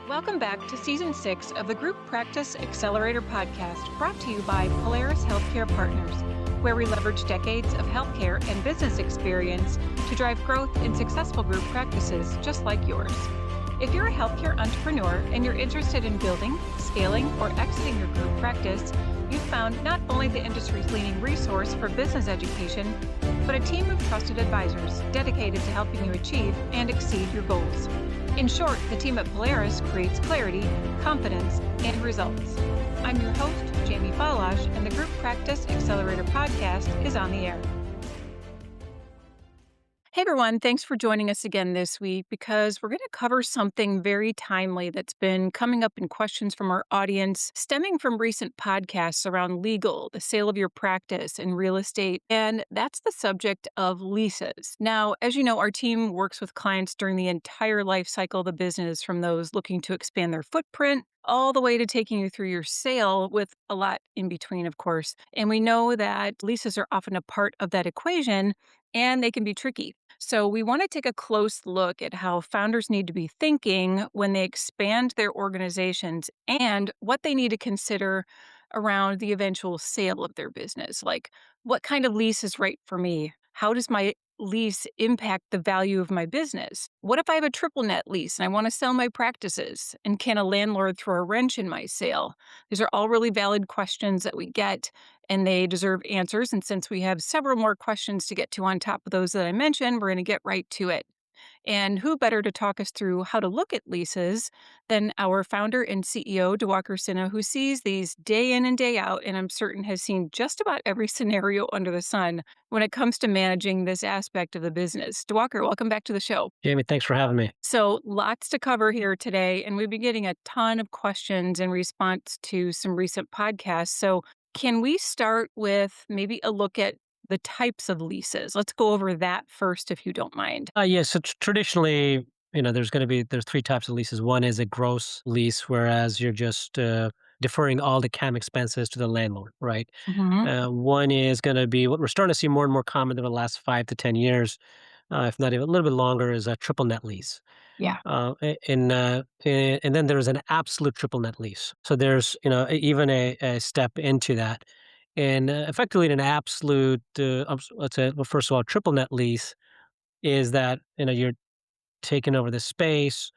Welcome back to Season 6 of the Group Practice Accelerator podcast, brought to you by Polaris Healthcare Partners, where we leverage decades of healthcare and business experience to drive growth in successful group practices just like yours. If you're a healthcare entrepreneur and you're interested in building, scaling, or exiting your group practice, you've found not only the industry's leading resource for business education, but a team of trusted advisors dedicated to helping you achieve and exceed your goals. In short, the team at Polaris creates clarity, confidence, and results. I'm your host, Jamie Falasz, and the Group Practice Accelerator podcast is on the air. Hey everyone, thanks for joining us again this week because we're going to cover something very timely that's been coming up in questions from our audience, stemming from recent podcasts around legal, the sale of your practice, and real estate. And that's the subject of leases. Now, as you know, our team works with clients during the entire life cycle of the business, from those looking to expand their footprint all the way to taking you through your sale, with a lot in between, of course. And we know that leases are often a part of that equation, and they can be tricky. So we want to take a close look at how founders need to be thinking when they expand their organizations and what they need to consider around the eventual sale of their business. Like, what kind of lease is right for me? How does my lease impact the value of my business? What if I have a triple net lease and I want to sell my practices? And can a landlord throw a wrench in my sale? These are all really valid questions that we get, and they deserve answers. And since we have several more questions to get to on top of those that I mentioned, we're going to get right to it. And who better to talk us through how to look at leases than our founder and CEO, Diwakar Sinha, who sees these day in and day out, and I'm certain has seen just about every scenario under the sun when it comes to managing this aspect of the business. Diwakar, welcome back to the show. Jamie, thanks for having me. So lots to cover here today, and we've been getting a ton of questions in response to some recent podcasts. So can we start with maybe a look at the types of leases? Let's go over that first, if you don't mind. So traditionally, there's three types of leases. One is a gross lease, whereas you're just deferring all the CAM expenses to the landlord, right? One is going to be what we're starting to see more and more common over the last 5 to 10 years, if not even a little bit longer, is a triple net lease. Yeah. And then there's an absolute triple net lease. So there's even a step into that. And effectively, an absolute, let's say, well, first of all, triple net lease is that you're taking over the space.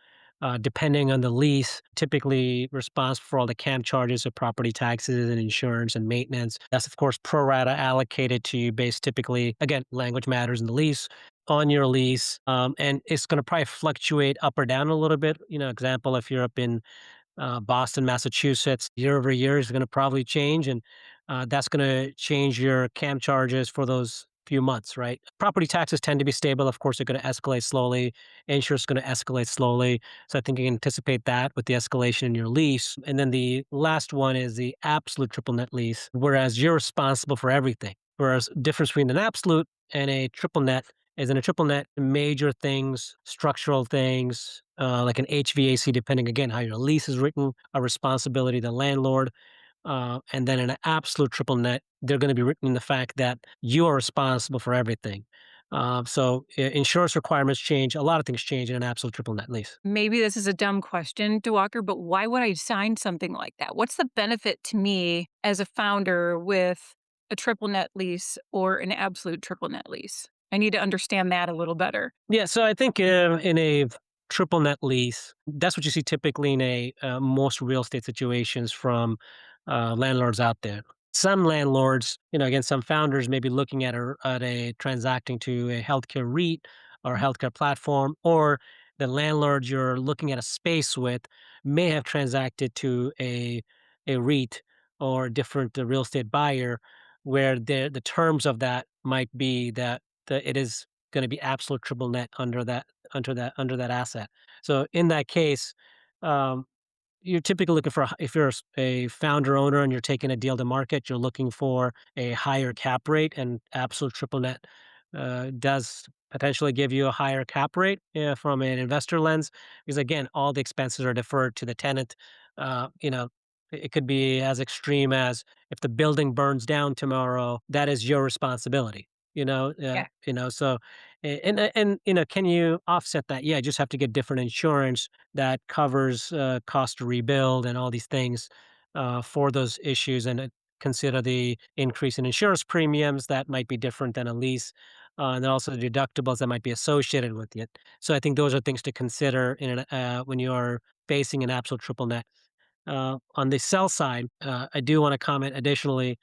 Depending on the lease, typically responsible for all the CAM charges of property taxes and insurance and maintenance. That's of course pro rata allocated to you based typically, again, language matters in the lease, on your lease, and it's going to probably fluctuate up or down a little bit. Example, if you're up in Boston, Massachusetts, year over year is going to probably change, and that's going to change your CAM charges for those few months, right? Property taxes tend to be stable. Of course, they're going to escalate slowly. Insurance is going to escalate slowly. So I think you can anticipate that with the escalation in your lease. And then the last one is the absolute triple net lease, whereas you're responsible for everything. Whereas difference between an absolute and a triple net is, in a triple net, major things, structural things, like an HVAC, depending again how your lease is written, a responsibility of the landlord. And then in an absolute triple net, they're going to be written in the fact that you are responsible for everything. So insurance requirements change. A lot of things change in an absolute triple net lease. Maybe this is a dumb question, Diwakar, but why would I sign something like that? What's the benefit to me as a founder with a triple net lease or an absolute triple net lease? I need to understand that a little better. Yeah, so I think in a triple net lease, that's what you see typically in a most real estate situations from landlords out there. Some landlords, again, some founders may be looking at a transacting to a healthcare REIT or healthcare platform, or the landlord you're looking at a space with may have transacted to a REIT or a different real estate buyer, where the terms of that might be that it is going to be absolute triple net under that asset. So in that case, you're typically looking for, if you're a founder owner and you're taking a deal to market, you're looking for a higher cap rate, and absolute triple net does potentially give you a higher cap rate from an investor lens, because again, all the expenses are deferred to the tenant. It could be as extreme as, if the building burns down tomorrow, that is your responsibility. Yeah. So can you offset that? Yeah, just have to get different insurance that covers cost to rebuild and all these things for those issues, and consider the increase in insurance premiums that might be different than a lease, and then also the deductibles that might be associated with it. So I think those are things to consider when you are facing an absolute triple net. On the sell side, I do want to comment additionally,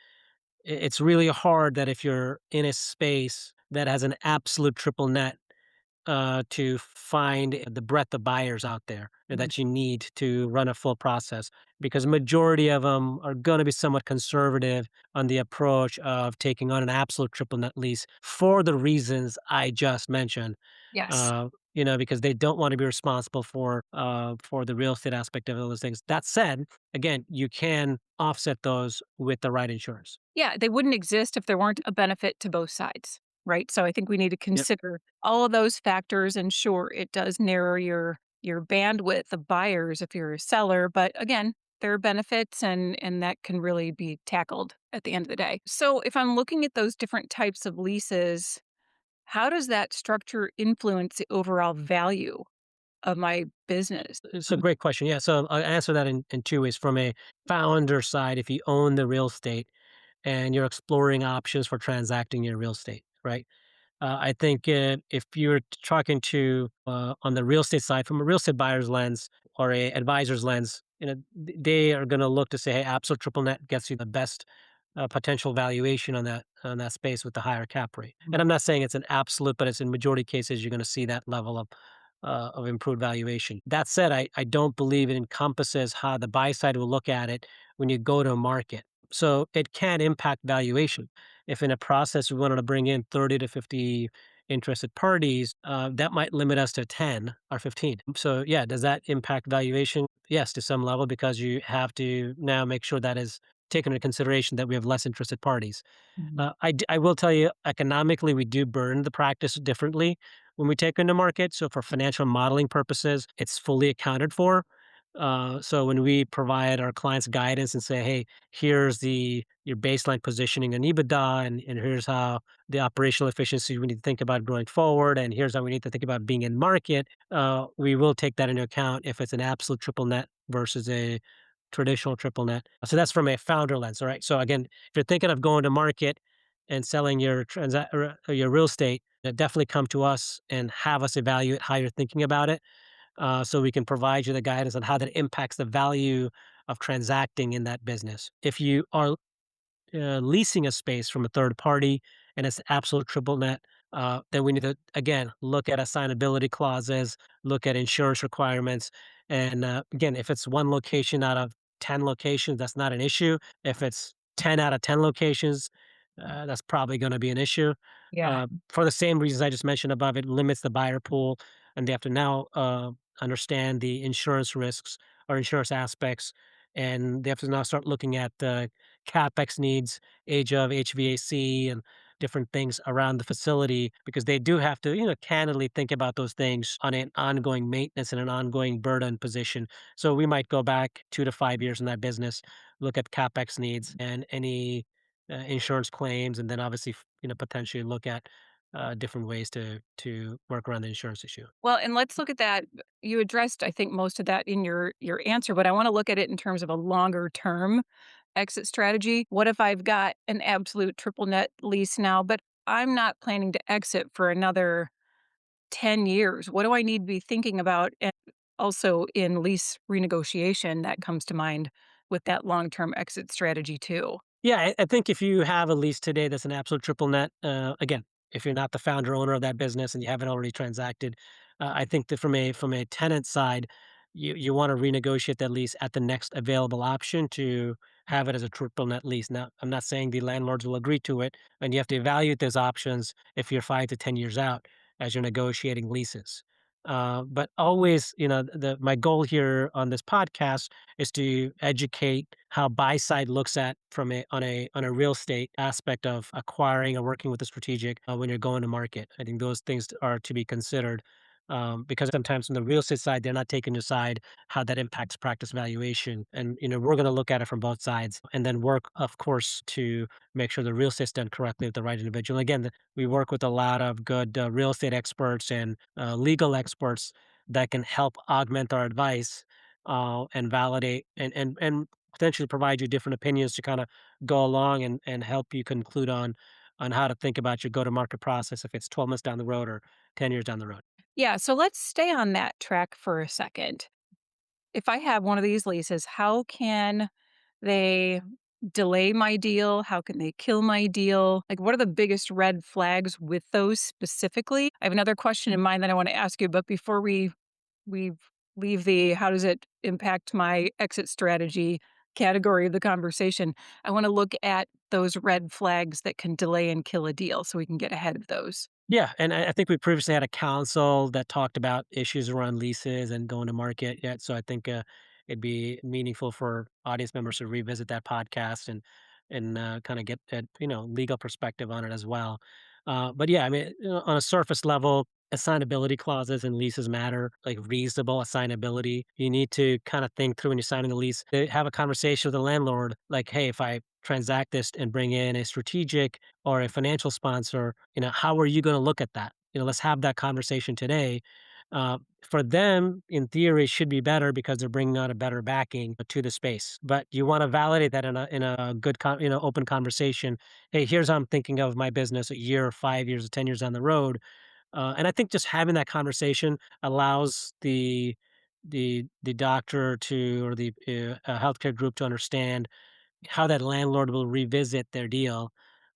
it's really hard that if you're in a space that has an absolute triple net, to find the breadth of buyers out there Mhm. that you need to run a full process, because majority of them are going to be somewhat conservative on the approach of taking on an absolute triple net lease for the reasons I just mentioned. Yes. Because they don't want to be responsible for the real estate aspect of those things. That said, again, you can offset those with the right insurance. Yeah, they wouldn't exist if there weren't a benefit to both sides, right? So I think we need to Yep. consider all of those factors, and sure, it does narrow your bandwidth of buyers if you're a seller, but again, there are benefits and that can really be tackled at the end of the day. So if I'm looking at those different types of leases, how does that structure influence the overall value of my business? It's a great question. Yeah. So I'll answer that in two ways. From a founder side, if you own the real estate and you're exploring options for transacting your real estate, right? I think if you're talking to on the real estate side, from a real estate buyer's lens or a advisor's lens, they are going to look to say, "Hey, absolute triple net gets you the best potential valuation on that space with the higher cap rate." And I'm not saying it's an absolute, but it's in majority cases you're going to see that level of improved valuation. That said, I don't believe it encompasses how the buy side will look at it when you go to market. So it can impact valuation. If in a process we wanted to bring in 30 to 50 interested parties, that might limit us to 10 or 15. So yeah, does that impact valuation? Yes, to some level, because you have to now make sure that is taken into consideration that we have less interested parties. Mhm. I will tell you, economically, we do burn the practice differently when we take into market. So for financial modeling purposes, it's fully accounted for. So when we provide our clients guidance and say, "Hey, here's your baseline positioning in EBITDA, and here's how the operational efficiency we need to think about going forward, and here's how we need to think about being in market," we will take that into account if it's an absolute triple net versus a traditional triple net. So that's from a founder lens. All right. So again, if you're thinking of going to market and selling your real estate, definitely come to us and have us evaluate how you're thinking about it, so we can provide you the guidance on how that impacts the value of transacting in that business. If you are leasing a space from a third party and it's absolute triple net, then we need to again look at assignability clauses, look at insurance requirements, and again, if it's one location out of 10 locations, that's not an issue. If it's 10 out of 10 locations, that's probably going to be an issue. Yeah. For the same reasons I just mentioned above, it limits the buyer pool, and they have to now understand the insurance risks or insurance aspects, and they have to now start looking at the CapEx needs, age of HVAC, and different things around the facility, because they do have to, candidly think about those things on an ongoing maintenance and an ongoing burden position. So we might go back 2 to 5 years in that business, look at CapEx needs and any insurance claims, and then obviously, potentially look at different ways to work around the insurance issue. Well, and let's look at that. You addressed, I think, most of that in your answer, but I want to look at it in terms of a longer term exit strategy. What if I've got an absolute triple net lease now, but I'm not planning to exit for another 10 years? What do I need to be thinking about? And also in lease renegotiation, that comes to mind with that long term exit strategy too. Yeah, I think if you have a lease today that's an absolute triple net, again, if you're not the founder owner of that business and you haven't already transacted, I think that from a tenant side, you want to renegotiate that lease at the next available option to have it as a triple net lease. Now, I'm not saying the landlords will agree to it, and you have to evaluate those options if you're 5 to 10 years out as you're negotiating leases. But always, my goal here on this podcast is to educate how buy side looks at from a real estate aspect of acquiring or working with a strategic when you're going to market. I think those things are to be considered because sometimes from the real estate side, they're not taking aside how that impacts practice valuation. And, we're going to look at it from both sides and then work, of course, to make sure the real estate's done correctly with the right individual. Again, we work with a lot of good real estate experts and legal experts that can help augment our advice and validate and potentially provide you different opinions to kind of go along and help you conclude on how to think about your go-to-market process if it's 12 months down the road or 10 years down the road. Yeah, so let's stay on that track for a second. If I have one of these leases, how can they delay my deal? How can they kill my deal? Like, what are the biggest red flags with those specifically? I have another question in mind that I want to ask you, but before we leave the how does it impact my exit strategy category of the conversation, I want to look at those red flags that can delay and kill a deal so we can get ahead of those. Yeah, and I think we previously had a council that talked about issues around leases and going to market yet. So I think it'd be meaningful for audience members to revisit that podcast and kind of get that legal perspective on it as well. But yeah, I mean, on a surface level, assignability clauses and leases matter, like reasonable assignability. You need to kind of think through when you're signing the lease, have a conversation with the landlord, like, hey, if I transact this and bring in a strategic or a financial sponsor, how are you going to look at that? Let's have that conversation today. For them, in theory, should be better because they're bringing on a better backing to the space. But you want to validate that in a good, open conversation. Hey, here's how I'm thinking of my business a year, or 5 years, or 10 years down the road. And I think just having that conversation allows the doctor to or the healthcare group to understand how that landlord will revisit their deal,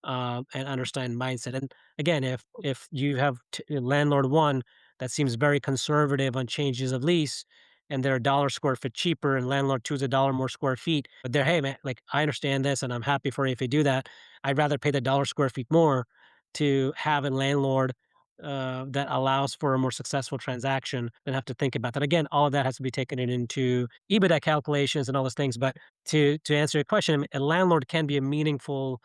and understand mindset. And again, if you have landlord one that seems very conservative on changes of lease, and they're a dollar square foot cheaper, and landlord two is a dollar more square feet, but they're hey man, like I understand this, and I'm happy for you if you do that. I'd rather pay the dollar square feet more to have a landlord that allows for a more successful transaction than have to think about that. Again, all of that has to be taken into EBITDA calculations and all those things. But to answer your question, a landlord can be a meaningful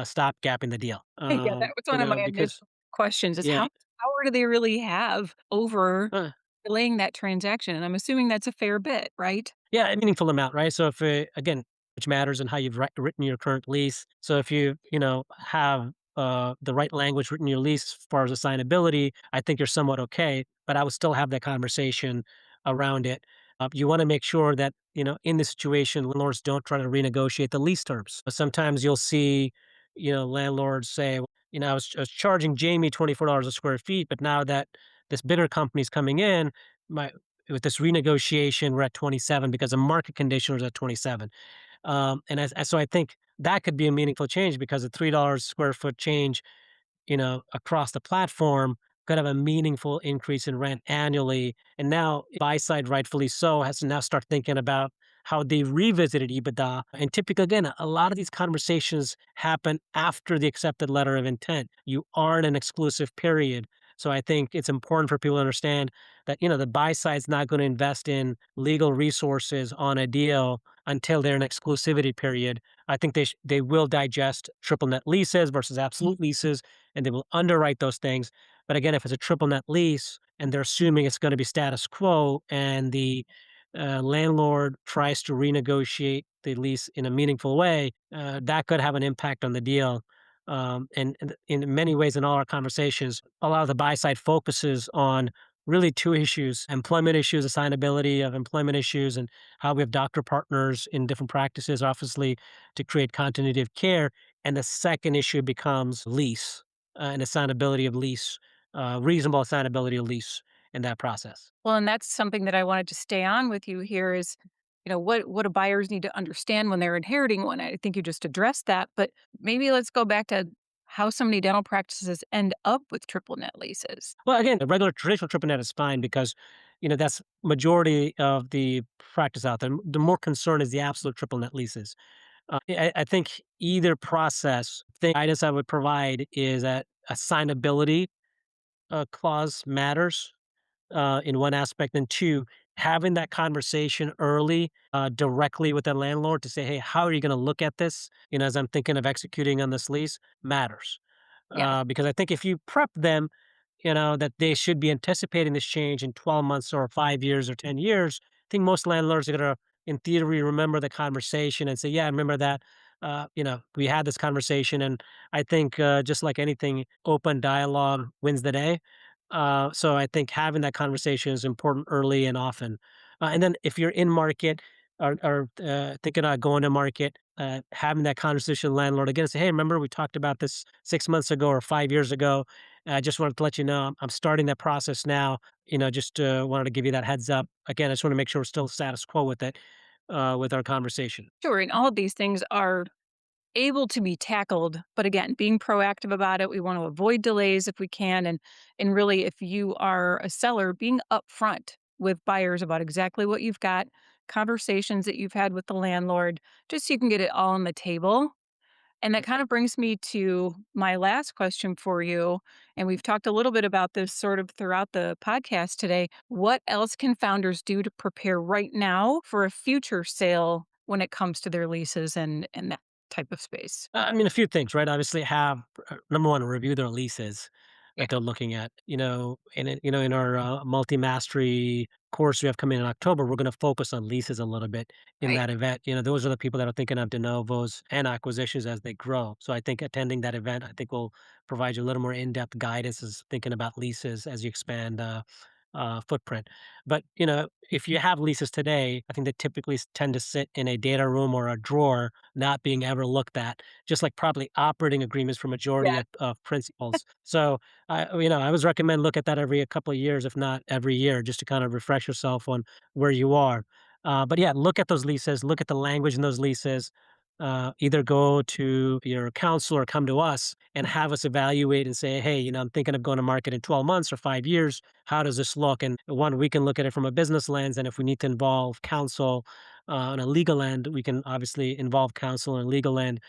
stopgap in the deal. Yeah, that was one of my Because initial questions is how yeah, much power do they really have over uh, delaying that transaction? And I'm assuming that's a fair bit, right? yeah, a meaningful amount, right? So if again, which matters in how you've written your current lease. So if you have the right language written in your lease as far as assignability, I think you're somewhat okay. But I would still have that conversation around it. You want to make sure that in this situation, landlords don't try to renegotiate the lease terms. Sometimes you'll see, landlords say, I was charging Jamie $24 a square feet, but now that this bidder company's coming in, my with this renegotiation, we're at 27 because the market condition was at 27. So I think that could be a meaningful change because a $3 square foot change across the platform could have a meaningful increase in rent annually. And now buy side, rightfully so, has to now start thinking about how they revisited EBITDA. And typically, again, a lot of these conversations happen after the accepted letter of intent. You are in an exclusive period. So I think it's important for people to understand that, the buy side's not going to invest in legal resources on a deal until they're in exclusivity period. I think they will digest triple net leases versus absolute leases, and they will underwrite those things. But again, if it's a triple net lease and they're assuming it's going to be status quo and the landlord tries to renegotiate the lease in a meaningful way, that could have an impact on the deal. And in many ways, in all our conversations, a lot of the buy side focuses on really two issues: employment issues, assignability of employment issues, and how we have doctor partners in different practices, obviously, to create continuity of care. And the second issue becomes lease and assignability of lease, reasonable assignability of lease in that process. Well, and that's something that I wanted to stay on with you here is, what do buyers need to understand when they're inheriting one? I think you just addressed that, but maybe let's go back to how so many dental practices end up with triple net leases. Well, again, the regular traditional triple net is fine because, that's majority of the practice out there. The more concern is the absolute triple net leases. I think either process, the guidance I would provide is that assignability clause matters in one aspect, and two, having that conversation early, directly with the landlord to say, "Hey, how are you going to look at this?" As I'm thinking of executing on this lease, matters Yeah. because I think if you prep them. that they should be anticipating this change in 12 months or 5 years or 10 years, I think most landlords are going to, in theory, remember the conversation and say, yeah, I remember that. We had this conversation. And I think just like anything, open dialogue wins the day. So I think having that conversation is important early and often. And then if you're in market or thinking about going to market, having that conversation with the landlord again, say, hey, remember we talked about this 6 months ago or 5 years ago. I just wanted to let you know I'm starting that process now. Just wanted to give you that heads up. Again, I just want to make sure we're still status quo with it, with our conversation. Sure. And all of these things are able to be tackled, but again, being proactive about it. We want to avoid delays if we can, and really, if you are a seller, being upfront with buyers about exactly what you've got, conversations that you've had with the landlord, just so you can get it all on the table. And that kind of brings me to my last question for you. And we've talked a little bit about this sort of throughout the podcast today. What else can founders do to prepare right now for a future sale when it comes to their leases and that type of space? I mean, a few things, right? Obviously, have number one, review their leases Yeah. that they're looking at. In our multi mastery course we have coming in October, we're going to focus on leases a little bit in Right. that event. Those are the people that are thinking of de novos and acquisitions as they grow. So I think attending that event, I think will provide you a little more in depth guidance as thinking about leases as you expand. Footprint. But if you have leases today, I think they typically tend to sit in a data room or a drawer, not being ever looked at, just like probably operating agreements for majority Yeah. of principals. So I always recommend look at that every a couple of years, if not every year, just to kind of refresh yourself on where you are. But yeah, look at those leases, look at the language in those leases. Either go to your counsel or come to us and have us evaluate and say, hey, I'm thinking of going to market in 12 months or 5 years. How does this look? And one, we can look at it from a business lens. And if we need to involve counsel on a legal end, we can obviously involve counsel on a legal end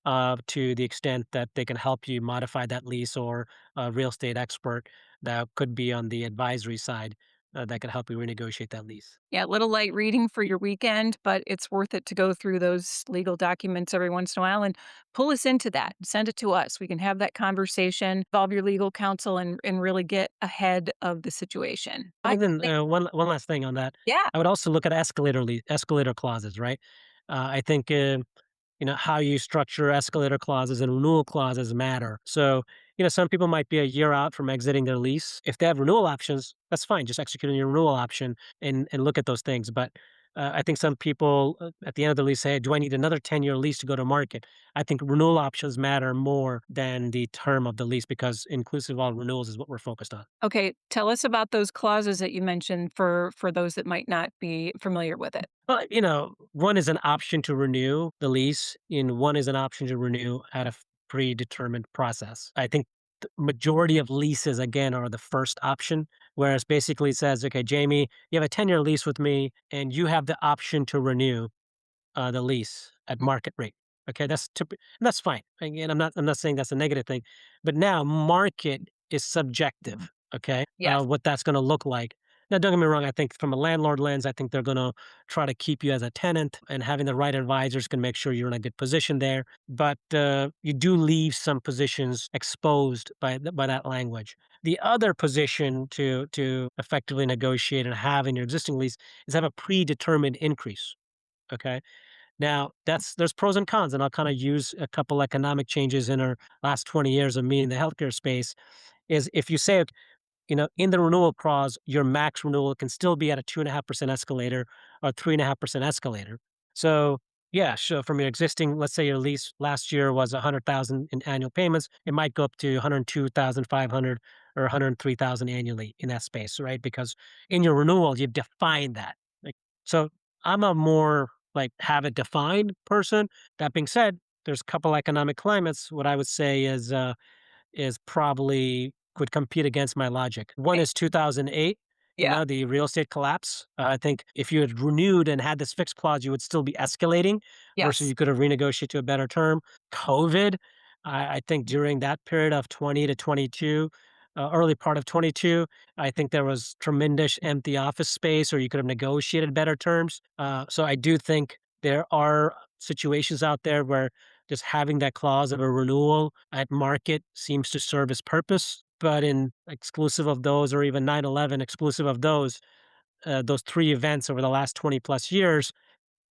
to the extent that they can help you modify that lease, or a real estate expert that could be on the advisory side that could help you renegotiate that lease. Yeah, a little light reading for your weekend, but it's worth it to go through those legal documents every once in a while and pull us into that. Send it to us. We can have that conversation, involve your legal counsel, and really get ahead of the situation. I And then think, one last thing on that, yeah. I would also look at escalator clauses, right? I think how you structure escalator clauses and renewal clauses matter. So, some people might be a year out from exiting their lease. If they have renewal options, that's fine. Just execute on your renewal option and look at those things. But I think some people at the end of the lease say, do I need another 10-year lease to go to market? I think renewal options matter more than the term of the lease, because inclusive of all renewals is what we're focused on. Okay, tell us about those clauses that you mentioned for those that might not be familiar with it. Well, one is an option to renew the lease, and one is an option to renew at a predetermined process. I think the majority of leases, again, are the first option, whereas basically it says, okay, Jamie, you have a 10-year lease with me, and you have the option to renew the lease at market rate. Okay, and that's fine. Again, I'm not saying that's a negative thing, but now market is subjective. Okay, Yes. what that's going to look like. Now, don't get me wrong. I think from a landlord lens, I think they're going to try to keep you as a tenant, and having the right advisors can make sure you're in a good position there. But you do leave some positions exposed by that language. The other position to effectively negotiate and have in your existing lease is have a predetermined increase. Okay, now, there's pros and cons, and I'll kinda use a couple economic changes in our last 20 years of me in the healthcare space, is if you say, in the renewal clause, your max renewal can still be at a 2.5% escalator or 3.5% escalator. So, yeah, sure, from your existing, let's say your lease last year was 100,000 in annual payments, it might go up to 102,500 or 103,000 annually in that space, right? Because in your renewal, you've defined that. Like, so I'm a more like have it defined person. That being said, there's a couple economic climates. What I would say is probably would compete against my logic. One Right. is 2008, Yeah. the real estate collapse. I think if you had renewed and had this fixed clause, you would still be escalating versus Yes. you could have renegotiated to a better term. COVID, I think during that period of 20 to 22, early part of 22, I think there was tremendous empty office space, or you could have negotiated better terms. So I do think there are situations out there where just having that clause of a renewal at market seems to serve its purpose. But in exclusive of those, or even 9/11 exclusive of those three events over the last 20 plus years,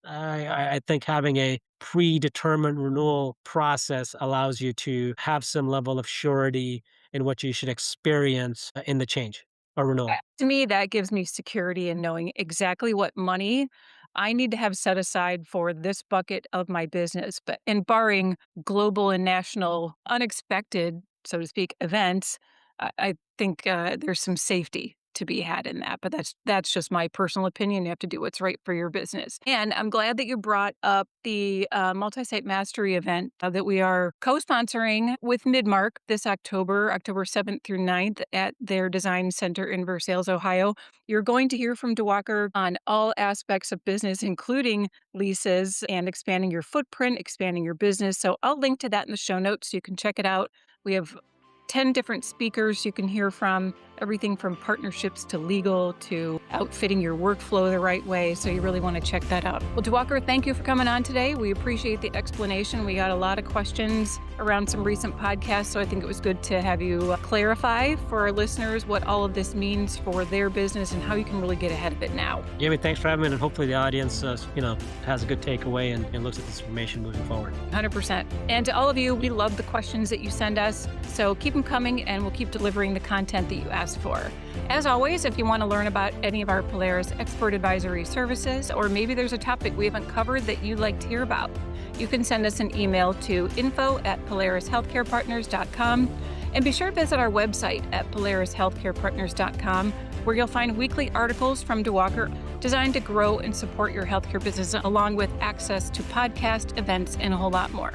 I think having a predetermined renewal process allows you to have some level of surety in what you should experience in the change or renewal. To me, that gives me security in knowing exactly what money I need to have set aside for this bucket of my business. But and barring global and national unexpected, so to speak, events, I think there's some safety to be had in that. But that's just my personal opinion. You have to do what's right for your business. And I'm glad that you brought up the multi-site mastery event that we are co-sponsoring with Midmark this October 7th through 9th at their design center in Versailles, Ohio. You're going to hear from Diwakar on all aspects of business, including leases and expanding your footprint, expanding your business. So I'll link to that in the show notes so you can check it out. We have 10 different speakers you can hear from, everything from partnerships to legal to outfitting your workflow the right way. So you really want to check that out. Well, Diwakar, thank you for coming on today. We appreciate the explanation. We got a lot of questions around some recent podcasts, so I think it was good to have you clarify for our listeners what all of this means for their business and how you can really get ahead of it now. Jamie, thanks for having me, and hopefully the audience, has a good takeaway and looks at this information moving forward. 100%. And to all of you, we love the questions that you send us. So keep them coming and we'll keep delivering the content that you asked for. As always, if you want to learn about any of our Polaris expert advisory services, or maybe there's a topic we haven't covered that you'd like to hear about, you can send us an email to info@polarishealthcarepartners.com. And be sure to visit our website at polarishealthcarepartners.com, where you'll find weekly articles from Diwakar designed to grow and support your healthcare business, along with access to podcast events and a whole lot more.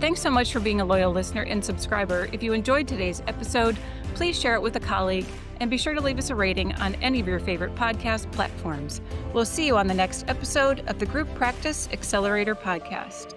Thanks so much for being a loyal listener and subscriber. If you enjoyed today's episode, please share it with a colleague and be sure to leave us a rating on any of your favorite podcast platforms. We'll see you on the next episode of the Group Practice Accelerator Podcast.